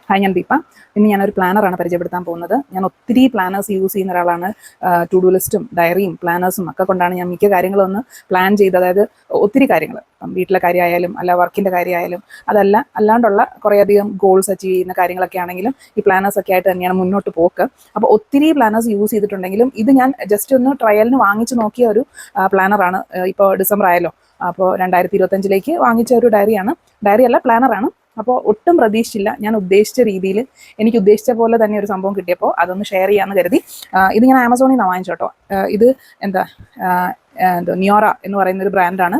Hi, ഞാൻ ദീപ. ഇന്ന് ഞാനൊരു പ്ലാനറാണ് പരിചയപ്പെടുത്താൻ പോകുന്നത്. ഞാൻ ഒത്തിരി പ്ലാനേഴ്സ് യൂസ് ചെയ്യുന്ന ഒരാളാണ്. ടു ഡു ലിസ്റ്റും ഡയറിയും പ്ലാനേഴ്സും ഒക്കെ കൊണ്ടാണ് ഞാൻ മിക്ക കാര്യങ്ങളൊന്ന് പ്ലാൻ ചെയ്ത്, അതായത് ഒത്തിരി കാര്യങ്ങൾ, വീട്ടിലെ കാര്യമായാലും അല്ല വർക്കിൻ്റെ കാര്യമായാലും അതല്ല അല്ലാണ്ടുള്ള കുറേയധികം ഗോൾസ് അച്ചീവ് ചെയ്യുന്ന കാര്യങ്ങളൊക്കെ ആണെങ്കിലും ഈ പ്ലാനേഴ്സൊക്കെ ആയിട്ട് തന്നെയാണ് മുന്നോട്ട് പോക്ക്. അപ്പോൾ ഒത്തിരി പ്ലാനേഴ്സ് യൂസ് ചെയ്തിട്ടുണ്ടെങ്കിലും ഇത് ഞാൻ ജസ്റ്റ് ഒന്ന് ട്രയലിന് വാങ്ങിച്ച് നോക്കിയ ഒരു പ്ലാനറാണ്. ഇപ്പോൾ ഡിസംബർ ആയല്ലോ, അപ്പോൾ 2025 വാങ്ങിച്ച ഒരു ഡയറി അല്ല, പ്ലാനറാണ്. അപ്പോൾ ഒട്ടും പ്രതീക്ഷിച്ചില്ല, ഞാൻ ഉദ്ദേശിച്ച രീതിയിൽ എനിക്ക് ഉദ്ദേശിച്ച പോലെ തന്നെ ഒരു സംഭവം കിട്ടിയപ്പോൾ അതൊന്ന് ഷെയർ ചെയ്യാമെന്ന് കരുതി. ഇത് ഞാൻ ആമസോണിൽ നിന്നാണ് വാങ്ങിച്ചു കേട്ടോ. ഇത് എന്താ നിയോറ എന്ന് പറയുന്നൊരു ബ്രാൻഡാണ്.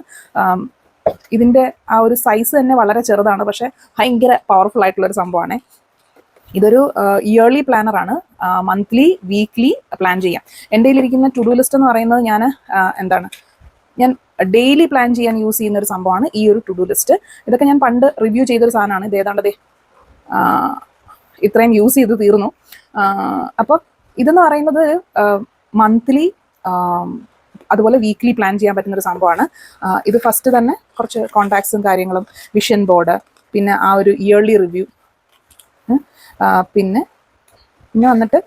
ഇതിൻ്റെ ആ ഒരു സൈസ് തന്നെ വളരെ ചെറുതാണ്, പക്ഷേ ഭയങ്കര പവർഫുൾ ആയിട്ടുള്ളൊരു സംഭവമാണ്. ഇതൊരു ഇയർലി പ്ലാനറാണ്. മന്ത്ലി വീക്ക്ലി പ്ലാൻ ചെയ്യാം. എൻ്റെ കയ്യിലിരിക്കുന്ന ടു ഡു ലിസ്റ്റ് എന്ന് പറയുന്നത് ഞാൻ ഡെയിലി പ്ലാൻ ചെയ്യാൻ യൂസ് ചെയ്യുന്ന ഒരു സംഭവമാണ് ഈ ഒരു ടു ഡു ലിസ്റ്റ്. ഇതൊക്കെ ഞാൻ പണ്ട് റിവ്യൂ ചെയ്തൊരു സാധനമാണ്. ഇത് ഏതാണ്ടതേ ഇത്രയും യൂസ് ചെയ്ത് തീർന്നു. അപ്പോൾ ഇതെന്ന് പറയുന്നത് മന്ത്ലി അതുപോലെ വീക്ക്ലി പ്ലാൻ ചെയ്യാൻ പറ്റുന്നൊരു സംഭവമാണ്. ഇത് ഫസ്റ്റ് തന്നെ കുറച്ച് കോണ്ടാക്ട്സും കാര്യങ്ങളും, വിഷൻ ബോർഡ്, പിന്നെ ആ ഒരു ഇയർലി റിവ്യൂ, പിന്നെ വന്നിട്ട്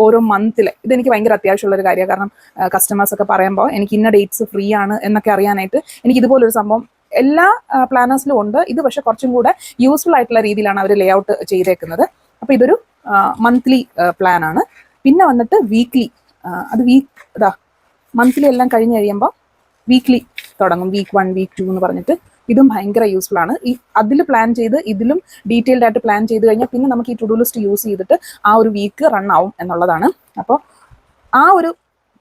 ഓരോ മന്തിലെ ഇതെനിക്ക് ഭയങ്കര അത്യാവശ്യമുള്ളൊരു കാര്യമാണ്. കാരണം കസ്റ്റമേഴ്സൊക്കെ പറയുമ്പോൾ എനിക്ക് ഇന്ന ഡേറ്റ്സ് ഫ്രീ ആണ് എന്നൊക്കെ അറിയാനായിട്ട് എനിക്ക് ഇതുപോലൊരു സംഭവം എല്ലാ പ്ലാനേഴ്സിലും ഉണ്ട്. ഇത് പക്ഷേ കുറച്ചും കൂടെ യൂസ്ഫുൾ ആയിട്ടുള്ള രീതിയിലാണ് അവർ ലേ ഔട്ട് ചെയ്തേക്കുന്നത്. അപ്പോൾ ഇതൊരു മന്ത്ലി പ്ലാനാണ്. പിന്നെ വന്നിട്ട് വീക്ക്ലി, അത് മന്ത്ലി എല്ലാം കഴിഞ്ഞ് കഴിയുമ്പോൾ വീക്ക്ലി തുടങ്ങും. വീക്ക് 1 വീക്ക് 2 എന്ന് പറഞ്ഞിട്ട് ഇതും ഭയങ്കര യൂസ്ഫുൾ ആണ്. അതിൽ പ്ലാൻ ചെയ്ത് ഇതിലും ഡീറ്റെയിൽഡ് ആയിട്ട് പ്ലാൻ ചെയ്ത് കഴിഞ്ഞാൽ പിന്നെ നമുക്ക് ഈ ടു ഡു ലിസ്റ്റ് യൂസ് ചെയ്തിട്ട് ആ ഒരു വീക്ക് റൺ ആവും എന്നുള്ളതാണ്. അപ്പോൾ ആ ഒരു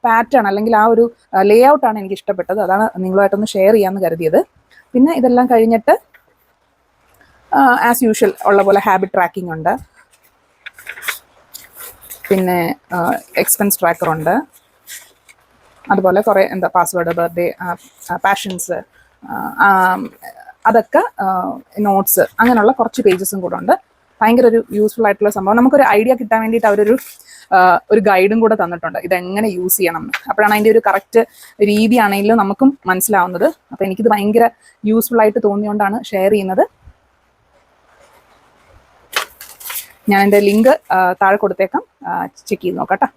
പാറ്റേൺ അല്ലെങ്കിൽ ആ ഒരു ലേ ഔട്ടാണ് എനിക്ക് ഇഷ്ടപ്പെട്ടത്. അതാണ് നിങ്ങളുമായിട്ടൊന്ന് ഷെയർ ചെയ്യാമെന്ന് കരുതിയത്. പിന്നെ ഇതെല്ലാം കഴിഞ്ഞിട്ട് ആസ് യൂഷ്വൽ ഉള്ള പോലെ ഹാബിറ്റ് ട്രാക്കിംഗ് ഉണ്ട്, പിന്നെ എക്സ്പെൻസ് ട്രാക്കറുണ്ട്, അതുപോലെ കുറേ പാസ്വേഡ്, ബർത്ത്ഡേ, പാഷൻസ്, അതൊക്കെ നോട്ട്സ്, അങ്ങനെയുള്ള കുറച്ച് പേജസും കൂടെ ഉണ്ട്. ഭയങ്കര ഒരു യൂസ്ഫുൾ ആയിട്ടുള്ള സംഭവം. നമുക്കൊരു ഐഡിയ കിട്ടാൻ വേണ്ടിയിട്ട് അവരൊരു ഗൈഡും കൂടെ തന്നിട്ടുണ്ട്, ഇതെങ്ങനെ യൂസ് ചെയ്യണം എന്ന്. അപ്പോഴാണ് അതിൻ്റെ ഒരു കറക്റ്റ് രീതിയാണെങ്കിലും നമുക്കും മനസ്സിലാവുന്നത്. അപ്പോൾ എനിക്കിത് ഭയങ്കര യൂസ്ഫുൾ ആയിട്ട് തോന്നിയോണ്ടാണ് ഷെയർ ചെയ്യുന്നത്. ഞാൻ എൻ്റെ ലിങ്ക് താഴെ കൊടുത്തേക്കാം, ചെക്ക് ചെയ്ത് നോക്കാം കേട്ടോ.